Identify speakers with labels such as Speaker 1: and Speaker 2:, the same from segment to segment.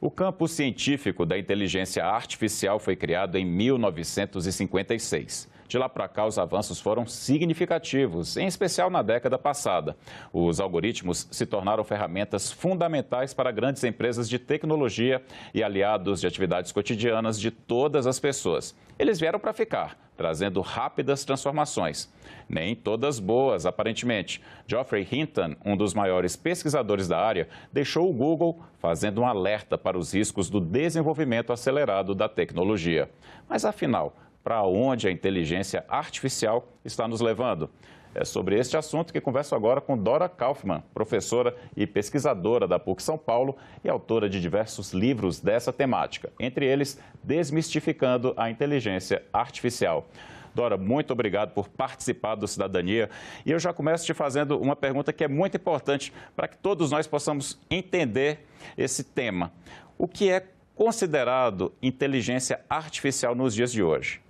Speaker 1: O campo científico da inteligência artificial foi criado em 1956. De lá para cá, os avanços foram significativos, em especial na década passada. Os algoritmos se tornaram ferramentas fundamentais para grandes empresas de tecnologia e aliados de atividades cotidianas de todas as pessoas. Eles vieram para ficar, trazendo rápidas transformações. Nem todas boas, aparentemente. Geoffrey Hinton, um dos maiores pesquisadores da área, deixou o Google fazendo um alerta para os riscos do desenvolvimento acelerado da tecnologia. Mas, afinal, para onde a inteligência artificial está nos levando? É sobre este assunto que converso agora com Dora Kaufmann, professora e pesquisadora da PUC São Paulo e autora de diversos livros dessa temática, entre eles Desmistificando a Inteligência Artificial. Dora, muito obrigado por participar do Cidadania. E eu já começo te fazendo uma pergunta que é muito importante para que todos nós possamos entender esse tema. O que é considerado inteligência artificial nos dias de hoje?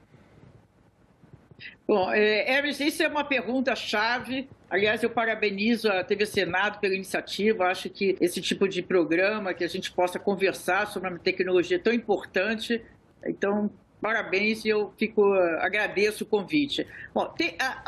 Speaker 2: Bom, Hermes, isso é uma pergunta-chave. Aliás, eu parabenizo a TV Senado pela iniciativa. Acho que esse tipo de programa, que a gente possa conversar sobre uma tecnologia tão importante. Então, parabéns e eu agradeço o convite. Bom,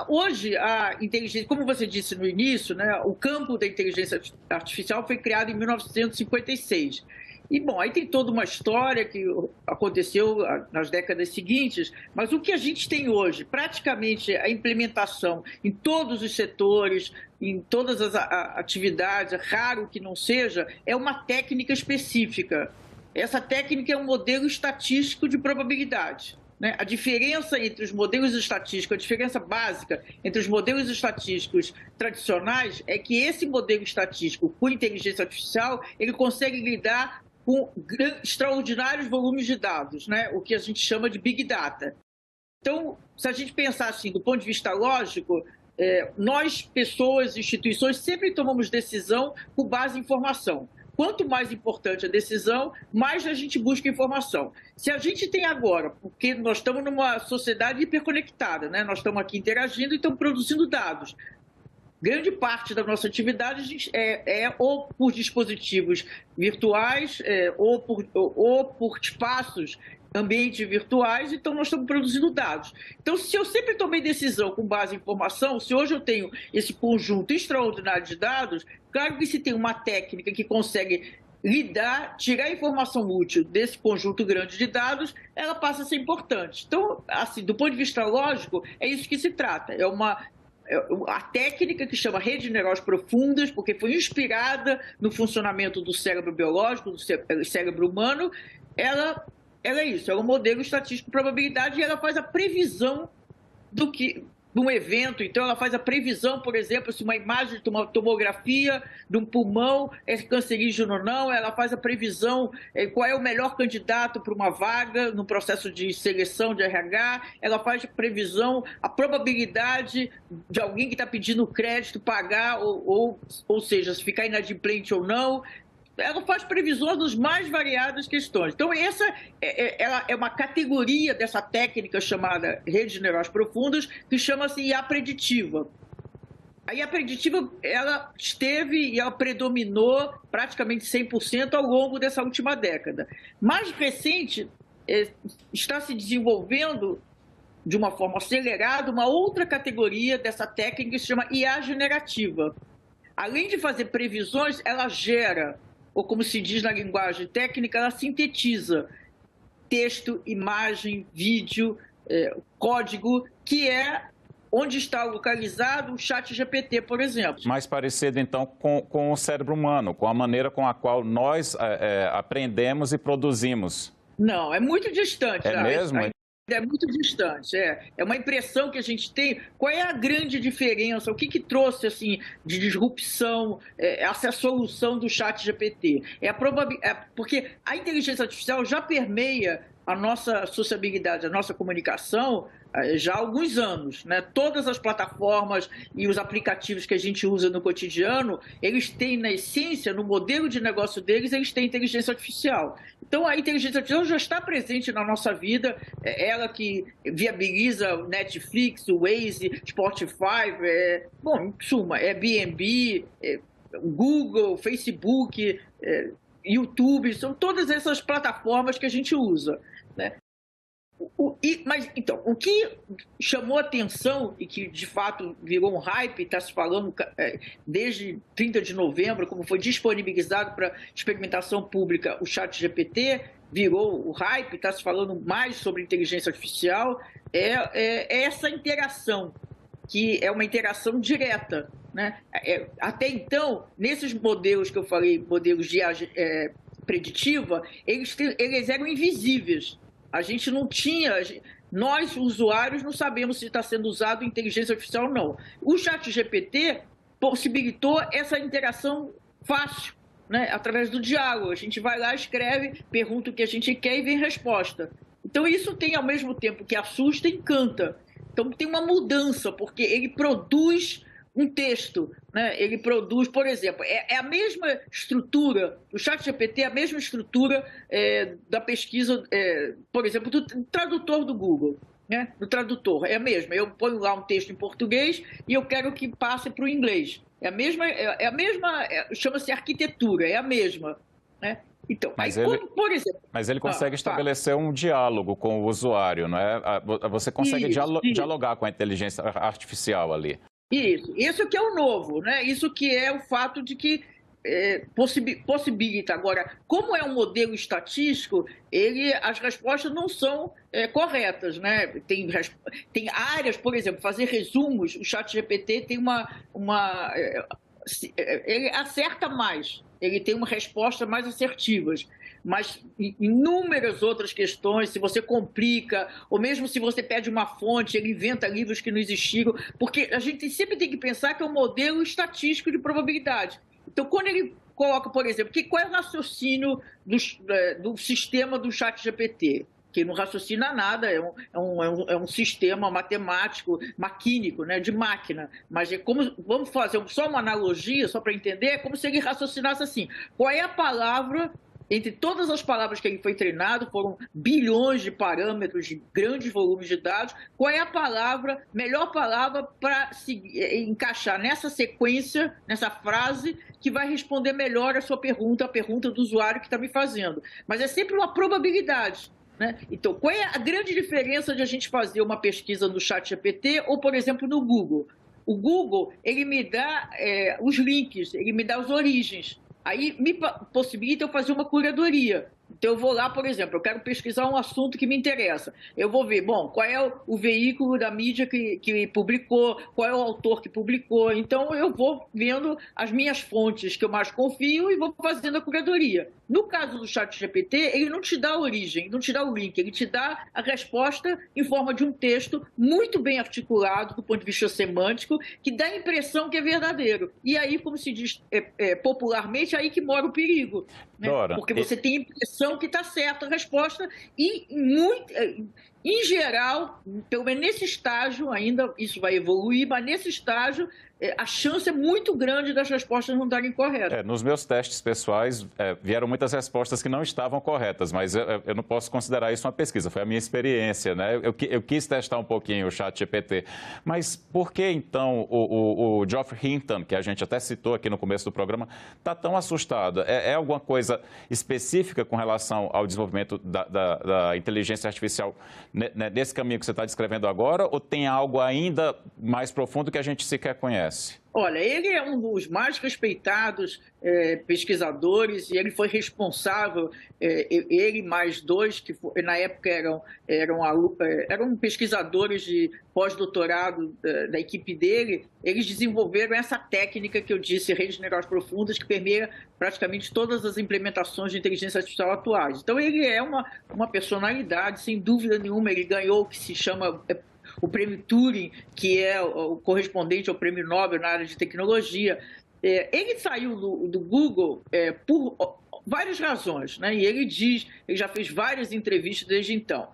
Speaker 2: hoje, a inteligência, como você disse no início, né, o campo da inteligência artificial foi criado em 1956. E, bom, aí tem toda uma história que aconteceu nas décadas seguintes, mas o que a gente tem hoje, praticamente a implementação em todos os setores, em todas as atividades, raro que não seja, é uma técnica específica. Essa técnica é um modelo estatístico de probabilidade. A diferença entre os modelos estatísticos, a diferença básica entre os modelos estatísticos tradicionais é que esse modelo estatístico com inteligência artificial, ele consegue lidar com extraordinários volumes de dados, o que a gente chama de Big Data. Então, se a gente pensar assim, do ponto de vista lógico, nós, pessoas, instituições, sempre tomamos decisão com base em informação. Quanto mais importante a decisão, mais a gente busca informação. Se a gente tem agora, porque nós estamos numa sociedade hiperconectada, nós estamos aqui interagindo e estamos produzindo dados. Grande parte da nossa atividade é ou por dispositivos virtuais ou por espaços, ambientes virtuais, então nós estamos produzindo dados. Então, se eu sempre tomei decisão com base em informação, se hoje eu tenho esse conjunto extraordinário de dados, claro que se tem uma técnica que consegue tirar informação útil desse conjunto grande de dados, ela passa a ser importante. Então, assim, do ponto de vista lógico, é isso que se trata. A técnica que chama redes neurais profundas, porque foi inspirada no funcionamento do cérebro biológico, do cérebro humano, ela é isso, é um modelo estatístico de probabilidade e ela faz a previsão de um evento. Então, ela faz a previsão, por exemplo, se uma imagem de uma tomografia de um pulmão é cancerígeno ou não, ela faz a previsão qual é o melhor candidato para uma vaga no processo de seleção de RH, ela faz a previsão, a probabilidade de alguém que está pedindo crédito pagar, ou seja, se ficar inadimplente ou não. Ela faz previsões das mais variadas questões. Então, essa ela é uma categoria dessa técnica chamada redes neurais profundas, que chama-se IA preditiva. A IA preditiva, ela esteve e ela predominou praticamente 100% ao longo dessa última década. Mais recente, está se desenvolvendo de uma forma acelerada uma outra categoria dessa técnica que se chama IA generativa. Além de fazer previsões, ela gera, ou como se diz na linguagem técnica, ela sintetiza texto, imagem, vídeo, código, que é onde está localizado o ChatGPT, por exemplo.
Speaker 1: Mais parecido, então, com o cérebro humano, com a maneira com a qual nós aprendemos e produzimos.
Speaker 2: Não, é muito distante.
Speaker 1: É mesmo?
Speaker 2: É muito distante, é uma impressão que a gente tem. Qual é a grande diferença? O que trouxe assim, de disrupção, essa solução do ChatGPT? Porque a inteligência artificial já permeia a nossa sociabilidade, a nossa comunicação já há alguns anos, Todas as plataformas e os aplicativos que a gente usa no cotidiano, eles têm na essência, no modelo de negócio deles, eles têm inteligência artificial. Então, a inteligência artificial já está presente na nossa vida, ela que viabiliza o Netflix, o Waze, Spotify, bom, em suma, Airbnb, Google, Facebook, YouTube, são todas essas plataformas que a gente usa, né? Mas, então, o que chamou atenção e que, de fato, virou um hype, está se falando desde 30 de novembro, como foi disponibilizado para experimentação pública o ChatGPT, virou o hype, está se falando mais sobre inteligência artificial, é essa interação, que é uma interação direta, né? Até então, nesses modelos que eu falei, modelos de preditiva, eles eram invisíveis. A gente não tinha, nós, usuários, não sabemos se está sendo usado inteligência artificial ou não. O ChatGPT possibilitou essa interação fácil, né? Através do diálogo. A gente vai lá, escreve, pergunta o que a gente quer e vem resposta. Então, isso tem, ao mesmo tempo que assusta, encanta. Então, tem uma mudança, porque ele produz um texto, né? Ele produz, por exemplo, é a mesma estrutura, o ChatGPT é a mesma estrutura da pesquisa, por exemplo, do tradutor do Google, né? Do tradutor, é a mesma. Eu ponho lá um texto em português e eu quero que passe para o inglês. É a mesma, chama-se arquitetura, é a mesma, né? Então, por exemplo...
Speaker 1: Mas ele consegue estabelecer um diálogo com o usuário, não é? Você consegue dialogar com a inteligência artificial ali.
Speaker 2: Isso que é o novo, né? Isso que é o fato de que possibilita. Agora, como é um modelo estatístico, as respostas não são corretas, né? Tem áreas, por exemplo, fazer resumos, o ChatGPT tem ele acerta mais, ele tem uma resposta mais assertivas. Mas inúmeras outras questões, se você complica, ou mesmo se você pede uma fonte, ele inventa livros que não existiram, porque a gente sempre tem que pensar que é um modelo estatístico de probabilidade. Então, quando ele coloca, por exemplo, qual é o raciocínio do sistema do ChatGPT? Que não raciocina nada, é um sistema matemático, maquínico, né, de máquina. Mas vamos fazer só uma analogia, só para entender, é como se ele raciocinasse assim: qual é a palavra, entre todas as palavras que ele foi treinado, foram bilhões de parâmetros, de grandes volumes de dados, qual é a melhor palavra para encaixar nessa sequência, nessa frase, que vai responder melhor a sua pergunta, a pergunta do usuário que está me fazendo. Mas é sempre uma probabilidade, né? Então, qual é a grande diferença de a gente fazer uma pesquisa no ChatGPT ou, por exemplo, no Google? O Google, ele me dá os links, ele me dá as origens. Aí me possibilita eu fazer uma curadoria. Então, eu vou lá, por exemplo, eu quero pesquisar um assunto que me interessa. Eu vou ver, qual é o veículo da mídia que publicou, qual é o autor que publicou. Então, eu vou vendo as minhas fontes que eu mais confio e vou fazendo a curadoria. No caso do ChatGPT, ele não te dá a origem, não te dá o link, ele te dá a resposta em forma de um texto muito bem articulado do ponto de vista semântico, que dá a impressão que é verdadeiro. E aí, como se diz popularmente, é aí que mora o perigo, né?
Speaker 1: Dora,
Speaker 2: porque você tem a impressão que está certa a resposta e, em geral, pelo menos nesse estágio, ainda isso vai evoluir, mas nesse estágio a chance é muito grande das respostas não estarem corretas.
Speaker 1: Nos meus testes pessoais, vieram muitas respostas que não estavam corretas, mas eu não posso considerar isso uma pesquisa, foi a minha experiência, né? Eu quis testar um pouquinho o ChatGPT. Mas por que, então, o Geoffrey Hinton, que a gente até citou aqui no começo do programa, está tão assustado? É alguma coisa específica com relação ao desenvolvimento da inteligência artificial nesse caminho que você está descrevendo agora, ou tem algo ainda mais profundo que a gente sequer conhece?
Speaker 2: Olha, ele é um dos mais respeitados pesquisadores e ele foi responsável, ele mais dois, que na época eram pesquisadores de pós-doutorado da equipe dele, eles desenvolveram essa técnica que eu disse, redes neurais profundas, que permeia praticamente todas as implementações de inteligência artificial atuais. Então, ele é uma personalidade, sem dúvida nenhuma, ele ganhou o que se chama o prêmio Turing, que é o correspondente ao prêmio Nobel na área de tecnologia. Ele saiu do Google por várias razões, né? E ele já fez várias entrevistas desde então.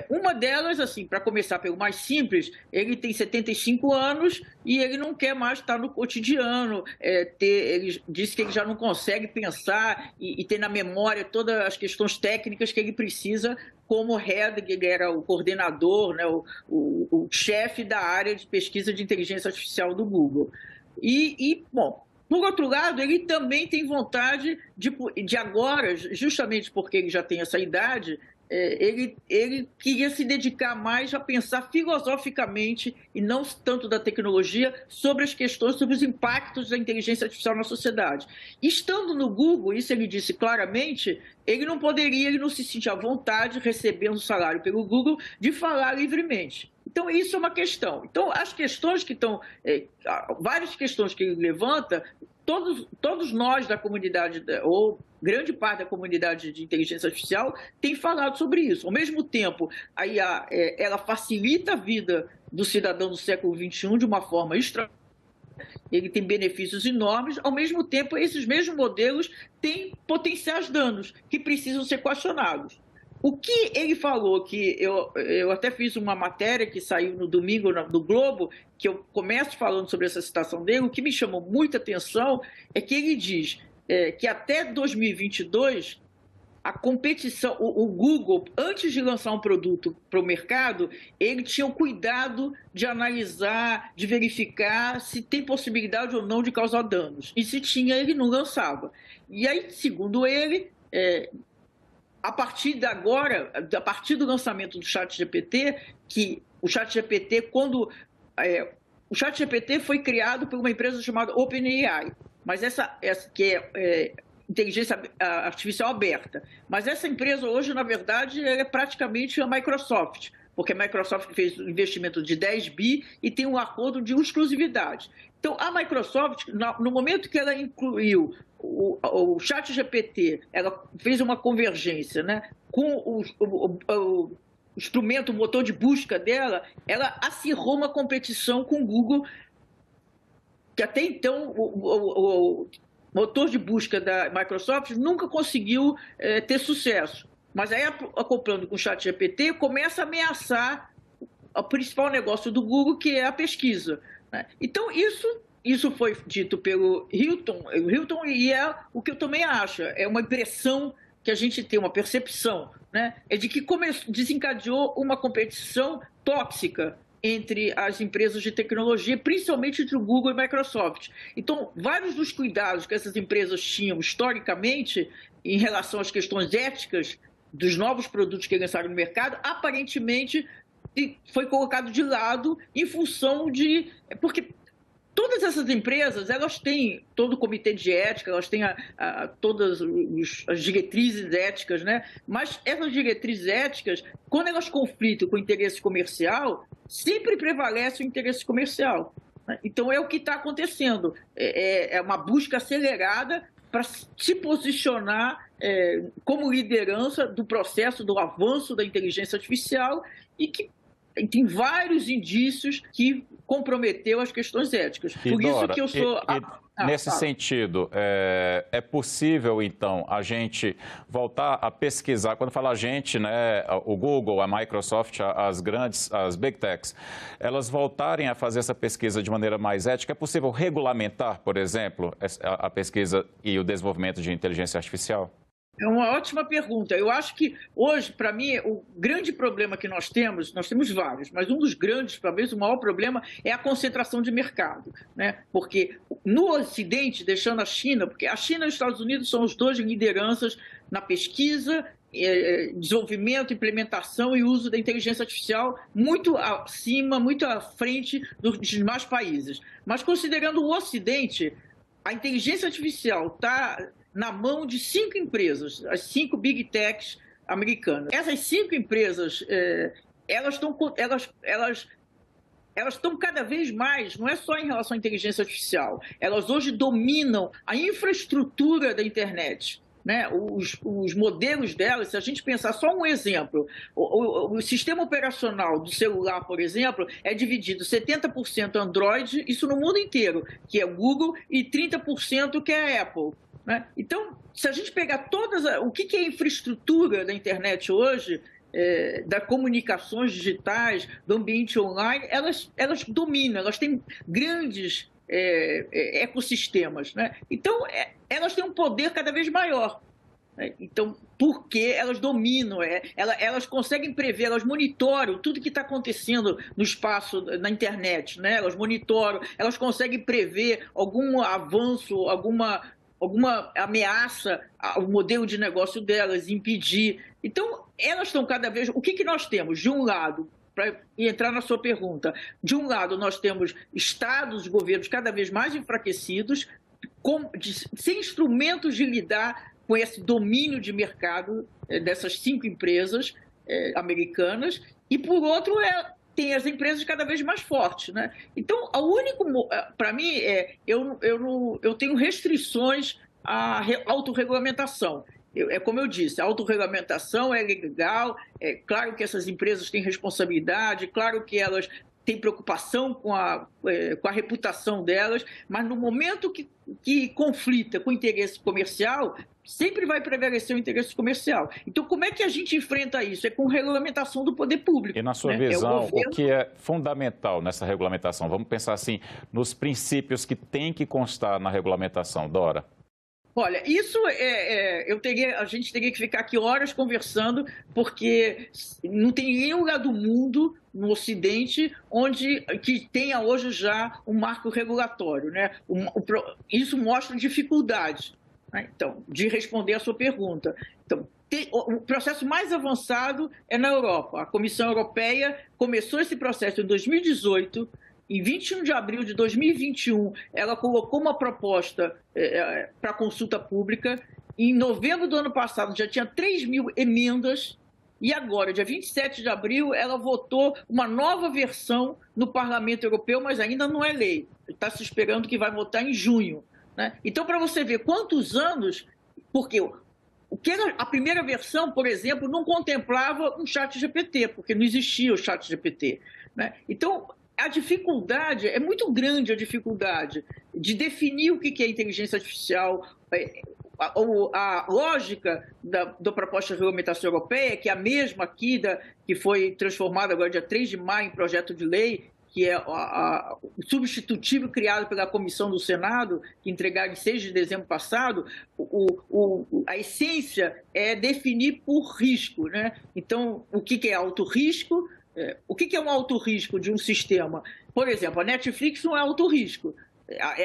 Speaker 2: Uma delas, assim, para começar pelo mais simples, ele tem 75 anos e ele não quer mais estar no cotidiano. Ele disse que ele já não consegue pensar e ter na memória todas as questões técnicas que ele precisa como head, ele era o coordenador, né, o chefe da área de pesquisa de inteligência artificial do Google. Bom, Por outro lado, ele também tem vontade de agora, justamente porque ele já tem essa idade, ele queria se dedicar mais a pensar filosoficamente e não tanto da tecnologia sobre as questões, sobre os impactos da inteligência artificial na sociedade. Estando no Google, isso ele disse claramente, ele não se sentia à vontade, recebendo salário pelo Google, de falar livremente. Então, isso é uma questão. Então, as questões que estão, várias questões que ele levanta, todos nós da comunidade, ou grande parte da comunidade de inteligência artificial, tem falado sobre isso. Ao mesmo tempo, a IA, ela facilita a vida do cidadão do século XXI de uma forma extraordinária, ele tem benefícios enormes, ao mesmo tempo, esses mesmos modelos têm potenciais danos que precisam ser questionados. O que ele falou, que eu até fiz uma matéria que saiu no domingo no Globo, que eu começo falando sobre essa citação dele, o que me chamou muita atenção é que ele diz que até 2022, a competição, o Google, antes de lançar um produto para o mercado, ele tinha o cuidado de analisar, de verificar se tem possibilidade ou não de causar danos. E se tinha, ele não lançava. E aí, segundo ele, a partir de agora, a partir do lançamento do ChatGPT, que o ChatGPT, o ChatGPT foi criado por uma empresa chamada OpenAI, mas essa que é inteligência artificial aberta. Mas essa empresa hoje, na verdade, é praticamente a Microsoft, porque a Microsoft fez um investimento de 10 bi e tem um acordo de exclusividade. Então, a Microsoft, no momento que ela incluiu o ChatGPT, ela fez uma convergência, né, com o instrumento, o motor de busca dela, ela acirrou uma competição com o Google, que até então o motor de busca da Microsoft nunca conseguiu ter sucesso. Mas aí, acoplando com o ChatGPT, começa a ameaçar o principal negócio do Google, que é a pesquisa, né? Então, isso foi dito pelo Hilton, e é o que eu também acho, é uma impressão que a gente tem, uma percepção, né? É de que desencadeou uma competição tóxica entre as empresas de tecnologia, principalmente entre o Google e a Microsoft. Então, vários dos cuidados que essas empresas tinham historicamente em relação às questões éticas dos novos produtos que lançaram no mercado, aparentemente foi colocado de lado em função de... Porque todas essas empresas, elas têm todo o comitê de ética, elas têm todas as diretrizes éticas, né? Mas essas diretrizes éticas, quando elas conflitam com o interesse comercial, sempre prevalece o interesse comercial, né? Então, é o que está acontecendo. É uma busca acelerada para se posicionar como liderança do processo do avanço da inteligência artificial e que tem vários indícios que comprometeu as questões éticas.
Speaker 1: Por isso que eu sou... Nesse sentido, é possível, então, a gente voltar a pesquisar, quando fala a gente, né, o Google, a Microsoft, as Big Techs, elas voltarem a fazer essa pesquisa de maneira mais ética? É possível regulamentar, por exemplo, a pesquisa e o desenvolvimento de inteligência artificial?
Speaker 2: É uma ótima pergunta. Eu acho que hoje, para mim, o grande problema que nós temos vários, mas um dos grandes, talvez o maior problema, é a concentração de mercado, né? Porque no Ocidente, deixando a China, porque a China e os Estados Unidos são os dois lideranças na pesquisa, desenvolvimento, implementação e uso da inteligência artificial muito acima, muito à frente dos demais países. Mas considerando o Ocidente, a inteligência artificial está na mão de 5 empresas, as 5 Big Techs americanas. Essas 5 empresas, elas estão cada vez mais, não é só em relação à inteligência artificial, elas hoje dominam a infraestrutura da internet, né? Os modelos delas, se a gente pensar só um exemplo, o sistema operacional do celular, por exemplo, é dividido 70% Android, isso no mundo inteiro, que é o Google, e 30% que é a Apple, né? Então, se a gente pegar o que é a infraestrutura da internet hoje, das comunicações digitais, do ambiente online, elas dominam, elas têm grandes ecossistemas, né? Então, elas têm um poder cada vez maior. né? Então, porque elas dominam, elas conseguem prever, elas monitoram tudo que está acontecendo no espaço, na internet, né? Elas monitoram, elas conseguem prever algum avanço, alguma ameaça ao modelo de negócio delas, impedir. Então, elas estão cada vez... O que nós temos? De um lado, para entrar na sua pergunta, de um lado nós temos estados, governos cada vez mais enfraquecidos, sem instrumentos de lidar com esse domínio de mercado dessas 5 empresas americanas, e por outro tem as empresas cada vez mais fortes, né? Então, para mim, eu tenho restrições à autorregulamentação. Como eu disse, a autorregulamentação é legal, é claro que essas empresas têm responsabilidade, claro que elas têm preocupação com a reputação delas, mas no momento que conflita com o interesse comercial, sempre vai prevalecer o interesse comercial. Então, como é que a gente enfrenta isso? É com regulamentação do poder público.
Speaker 1: E na sua visão, o que é fundamental nessa regulamentação? Vamos pensar assim, nos princípios que tem que constar na regulamentação, Dora.
Speaker 2: Olha, isso a gente teria que ficar aqui horas conversando, porque não tem nenhum lugar do mundo, no Ocidente, que tenha hoje já um marco regulatório, né? Isso mostra dificuldade, né? Então, de responder a sua pergunta. Então, o processo mais avançado é na Europa. A Comissão Europeia começou esse processo em 2018. Em 21 de abril de 2021, ela colocou uma proposta para consulta pública. Em novembro do ano passado, já tinha 3.000 emendas. E agora, dia 27 de abril, ela votou uma nova versão no Parlamento Europeu, mas ainda não é lei. Está se esperando que vai votar em junho, né? Então, para você ver quantos anos... Porque a primeira versão, por exemplo, não contemplava um chat GPT, porque não existia o chat GPT, né? Então, a dificuldade, é muito grande a dificuldade de definir o que é inteligência artificial. A lógica da proposta de regulamentação europeia, que é a mesma aqui, que foi transformada agora dia 3 de maio em projeto de lei, que é o substitutivo criado pela comissão do Senado, que entregaram em 6 de dezembro passado. A essência é definir por risco, né? Então, o que é alto risco? O que é um alto risco de um sistema? Por exemplo, a Netflix não é alto risco.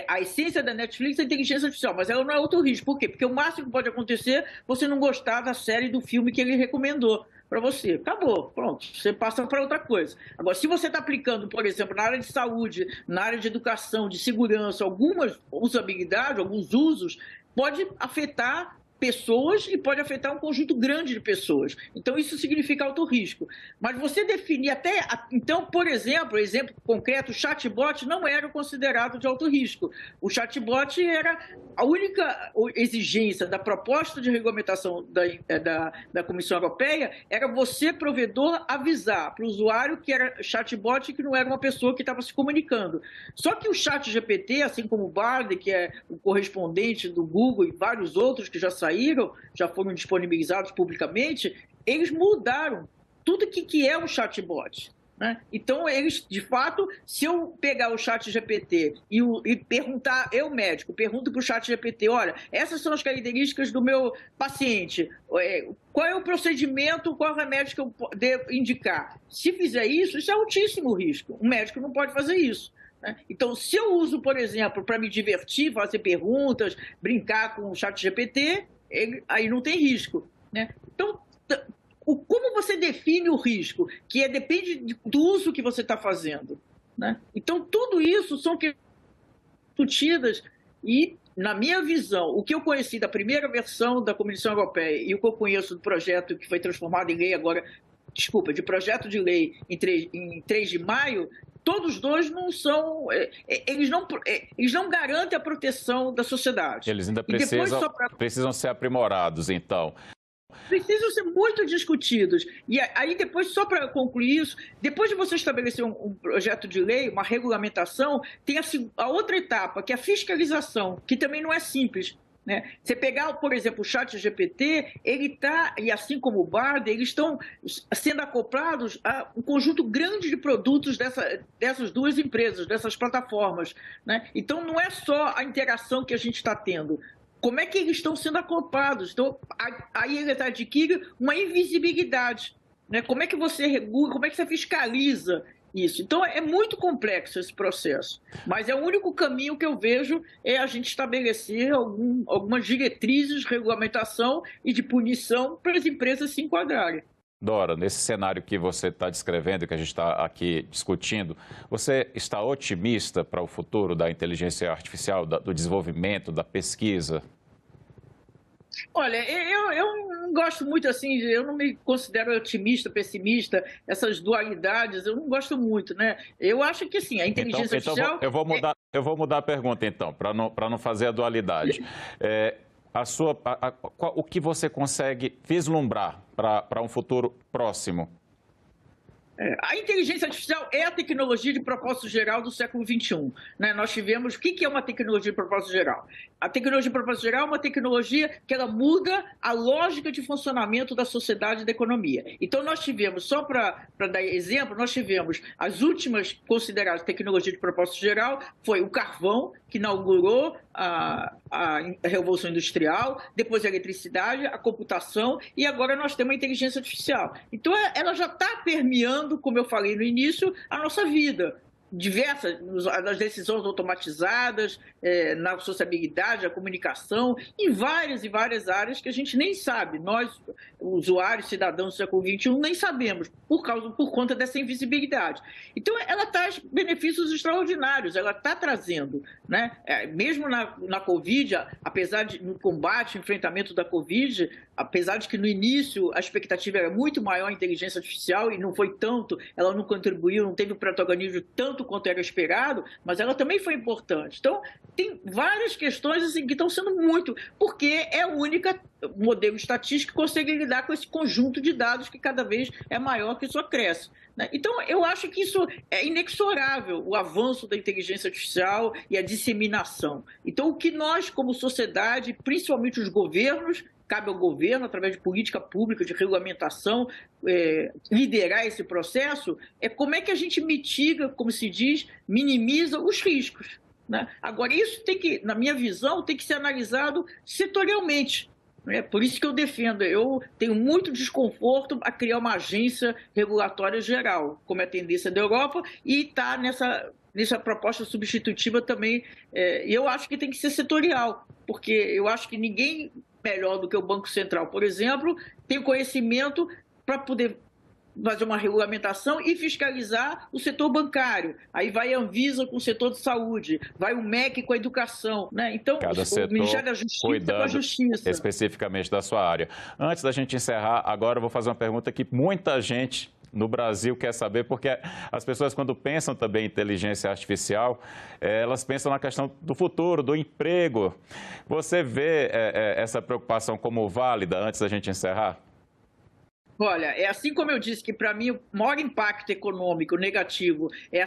Speaker 2: A essência da Netflix é a inteligência artificial, mas ela não é alto risco. Por quê? Porque o máximo que pode acontecer é você não gostar da série, do filme que ele recomendou para você. Acabou, pronto, você passa para outra coisa. Agora, se você está aplicando, por exemplo, na área de saúde, na área de educação, de segurança, algumas usabilidades, alguns usos, pode afetar pessoas e pode afetar um conjunto grande de pessoas. Então, isso significa alto risco. Mas você definir até... Então, por exemplo concreto, o chatbot não era considerado de alto risco. O chatbot era a única exigência da proposta de regulamentação da Comissão Europeia, era você, provedor, avisar para o usuário que era chatbot e que não era uma pessoa que estava se comunicando. Só que o ChatGPT, assim como o Bard, que é o correspondente do Google e vários outros que já foram disponibilizados publicamente, eles mudaram tudo que é um chatbot, né? Então, eles, de fato, se eu pegar o ChatGPT e perguntar, eu médico, pergunto para o ChatGPT, olha, essas são as características do meu paciente, qual é o procedimento, qual é o remédio que eu devo indicar? Se fizer isso é altíssimo risco, um médico não pode fazer isso. Então, se eu uso, por exemplo, para me divertir, fazer perguntas, brincar com o ChatGPT, aí não tem risco, né? Então, como você define o risco? Que depende do uso que você está fazendo, né? Então, tudo isso são questões discutidas e, na minha visão, o que eu conheci da primeira versão da Comissão Europeia e o que eu conheço do projeto que foi transformado em lei agora, de projeto de lei em 3 de maio, todos os dois não são... Eles não garantem a proteção da sociedade.
Speaker 1: Eles ainda precisam ser aprimorados, então.
Speaker 2: Precisam ser muito discutidos. E aí, depois, só para concluir isso, depois de você estabelecer um projeto de lei, uma regulamentação, tem a outra etapa, que é a fiscalização, que também não é simples, né? Você pegar, por exemplo, o ChatGPT, e assim como o Bard, eles estão sendo acoplados a um conjunto grande de produtos dessas duas empresas, dessas plataformas, né? Então, não é só a interação que a gente está tendo. Como é que eles estão sendo acoplados? Então, aí ele adquire uma invisibilidade, né? Como é que você regula, como é que você fiscaliza isso? Então, é muito complexo esse processo, mas é o único caminho que eu vejo é a gente estabelecer algumas diretrizes de regulamentação e de punição para as empresas se enquadrarem.
Speaker 1: Dora, nesse cenário que você está descrevendo, que a gente está aqui discutindo, você está otimista para o futuro da inteligência artificial, do desenvolvimento, da pesquisa?
Speaker 2: Olha, eu não gosto muito assim, eu não me considero otimista, pessimista, essas dualidades, eu não gosto muito, né? Eu acho que assim, a inteligência artificial...
Speaker 1: Eu vou mudar a pergunta então, para não fazer a dualidade. O que você consegue vislumbrar para um futuro próximo?
Speaker 2: A inteligência artificial é a tecnologia de propósito geral do século XXI. Né? Nós tivemos... O que é uma tecnologia de propósito geral? A tecnologia de propósito geral é uma tecnologia que ela muda a lógica de funcionamento da sociedade e da economia. Então, nós tivemos, só para dar exemplo, nós tivemos as últimas consideradas tecnologia de propósito geral, foi o carvão, que inaugurou a Revolução Industrial, depois a eletricidade, a computação, e agora nós temos a inteligência artificial. Então, ela já está permeando, como eu falei no início, a nossa vida. Diversas, as decisões automatizadas, na sociabilidade, a comunicação, em várias e várias áreas que a gente nem sabe. Nós, usuários, cidadãos do século XXI, nem sabemos, por conta dessa invisibilidade. Então, ela traz benefícios extraordinários, ela está trazendo, né? Mesmo na Covid, apesar de, no combate, enfrentamento da Covid, apesar de que no início a expectativa era muito maior em inteligência artificial e não foi tanto, ela não contribuiu, não teve o protagonismo tanto quanto era esperado, mas ela também foi importante. Então, tem várias questões assim, que estão sendo muito, porque é o único modelo estatístico que consegue lidar com esse conjunto de dados que cada vez é maior, que só cresce. Né? Então, eu acho que isso é inexorável, o avanço da inteligência artificial e a disseminação. Então, o que nós, como sociedade, principalmente os governos, cabe ao governo, através de política pública, de regulamentação, liderar esse processo, é como é que a gente mitiga, como se diz, minimiza os riscos. Né? Agora, isso tem que, na minha visão, tem que ser analisado setorialmente. É por isso que eu defendo, eu tenho muito desconforto a criar uma agência regulatória geral, como é a tendência da Europa, e está nessa proposta substitutiva também. Eu acho que tem que ser setorial, porque eu acho que ninguém melhor do que o Banco Central, por exemplo, tem conhecimento para poder fazer uma regulamentação e fiscalizar o setor bancário. Aí vai a Anvisa com o setor de saúde, vai o MEC com a educação. Né? Então, o Ministério da Justiça com a Justiça.
Speaker 1: Especificamente da sua área. Antes da gente encerrar, agora eu vou fazer uma pergunta que muita gente no Brasil quer saber, porque as pessoas, quando pensam também em inteligência artificial, elas pensam na questão do futuro, do emprego. Você vê essa preocupação como válida, antes da gente encerrar?
Speaker 2: Olha, é assim como eu disse que, para mim, o maior impacto econômico negativo é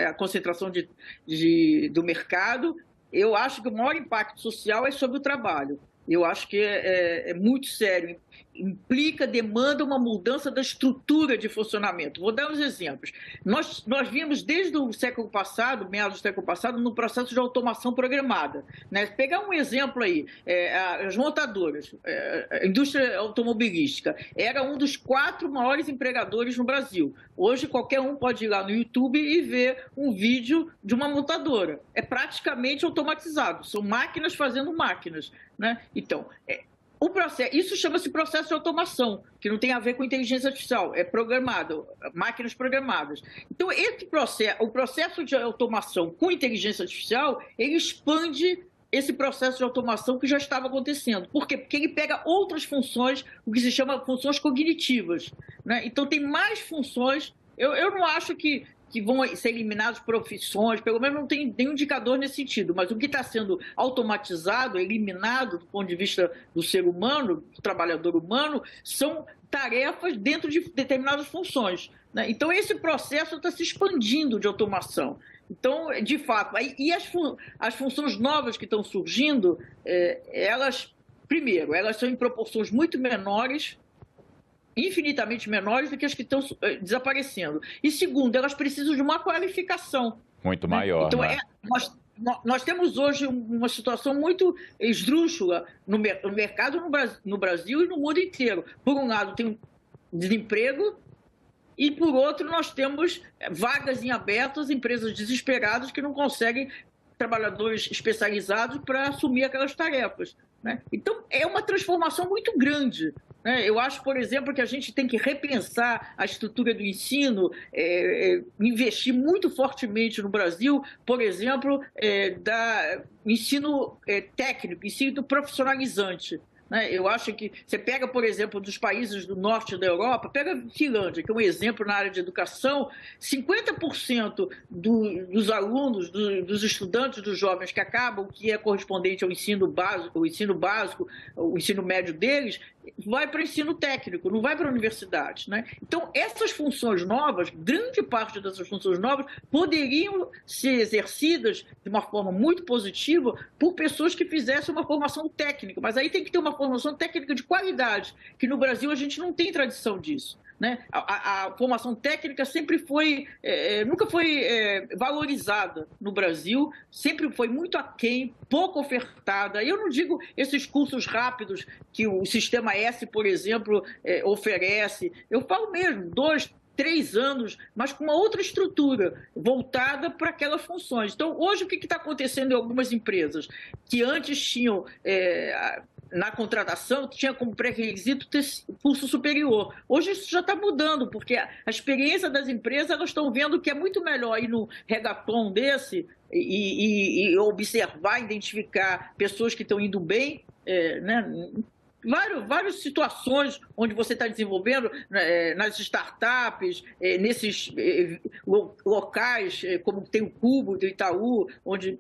Speaker 2: a concentração do mercado. Eu acho que o maior impacto social é sobre o trabalho. Eu acho que é muito sério. Implica, demanda uma mudança da estrutura de funcionamento. Vou dar uns exemplos. Nós vimos desde o século passado, meados do século passado, no processo de automação programada. Né? Pegar um exemplo aí, as montadoras, a indústria automobilística, era um dos 4 maiores empregadores no Brasil. Hoje, qualquer um pode ir lá no YouTube e ver um vídeo de uma montadora. É praticamente automatizado, são máquinas fazendo máquinas. Né? Então, isso chama-se processo de automação, que não tem a ver com inteligência artificial, é programado, máquinas programadas. Então, o processo de automação com inteligência artificial, ele expande esse processo de automação que já estava acontecendo. Por quê? Porque ele pega outras funções, o que se chama funções cognitivas. Né? Então, tem mais funções. Eu não acho que vão ser eliminadas profissões, pelo menos não tem nenhum indicador nesse sentido, mas o que está sendo automatizado, eliminado do ponto de vista do ser humano, do trabalhador humano, são tarefas dentro de determinadas funções. Né? Então, esse processo está se expandindo de automação. Então, de fato, as funções novas que estão surgindo, primeiro, elas são em proporções muito menores, infinitamente menores do que as que estão desaparecendo. E segundo, elas precisam de uma qualificação.
Speaker 1: Muito maior.
Speaker 2: Então,
Speaker 1: né?
Speaker 2: nós temos hoje uma situação muito esdrúxula no mercado no Brasil e no mundo inteiro. Por um lado, tem um desemprego e, por outro, nós temos vagas em aberto, empresas desesperadas que não conseguem trabalhadores especializados para assumir aquelas tarefas, né? Então, é uma transformação muito grande, né? Eu acho, por exemplo, que a gente tem que repensar a estrutura do ensino, investir muito fortemente no Brasil, por exemplo, ensino técnico, ensino profissionalizante. Eu acho que você pega, por exemplo, dos países do norte da Europa, pega a Finlândia, que é um exemplo na área de educação, 50% dos alunos, dos estudantes, dos jovens que acabam, que é correspondente ao ensino básico, o ensino médio deles, vai para o ensino técnico, não vai para a universidade, né? Então, essas funções novas, grande parte dessas funções novas, poderiam ser exercidas de uma forma muito positiva por pessoas que fizessem uma formação técnica, mas aí tem que ter uma formação técnica de qualidade, que no Brasil a gente não tem tradição disso, né? A formação técnica sempre nunca foi valorizada no Brasil, sempre foi muito aquém, pouco ofertada. Eu não digo esses cursos rápidos que o Sistema S, por exemplo, oferece. Eu falo mesmo, 2, 3 anos, mas com uma outra estrutura, voltada para aquelas funções. Então, hoje, o que está acontecendo em algumas empresas que antes tinham... na contratação, tinha como pré-requisito ter curso superior. Hoje isso já está mudando, porque a experiência das empresas, elas estão vendo que é muito melhor ir no hackathon desse e observar, identificar pessoas que estão indo bem, né? Várias situações onde você está desenvolvendo, nas startups, nesses locais, como tem o Cubo do Itaú, onde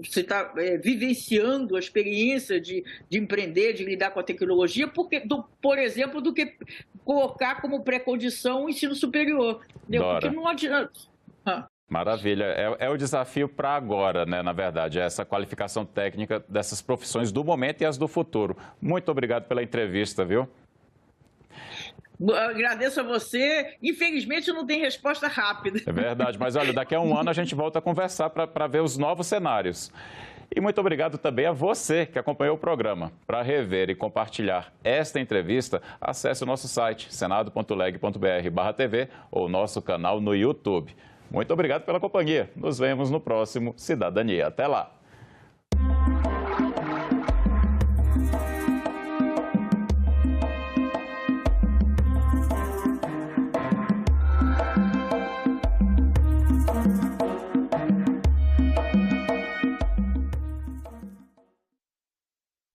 Speaker 2: você está vivenciando a experiência de empreender, de lidar com a tecnologia, por exemplo, do que colocar como pré-condição o ensino superior. Porque não adianta.
Speaker 1: Maravilha. É o desafio para agora, né? Na verdade, essa qualificação técnica dessas profissões do momento e as do futuro. Muito obrigado pela entrevista, viu?
Speaker 2: Agradeço a você. Infelizmente, não tem resposta rápida.
Speaker 1: É verdade, mas olha, daqui a um ano a gente volta a conversar para ver os novos cenários. E muito obrigado também a você que acompanhou o programa. Para rever e compartilhar esta entrevista, acesse o nosso site, senado.leg.br/TV ou nosso canal no YouTube. Muito obrigado pela companhia. Nos vemos no próximo Cidadania. Até lá!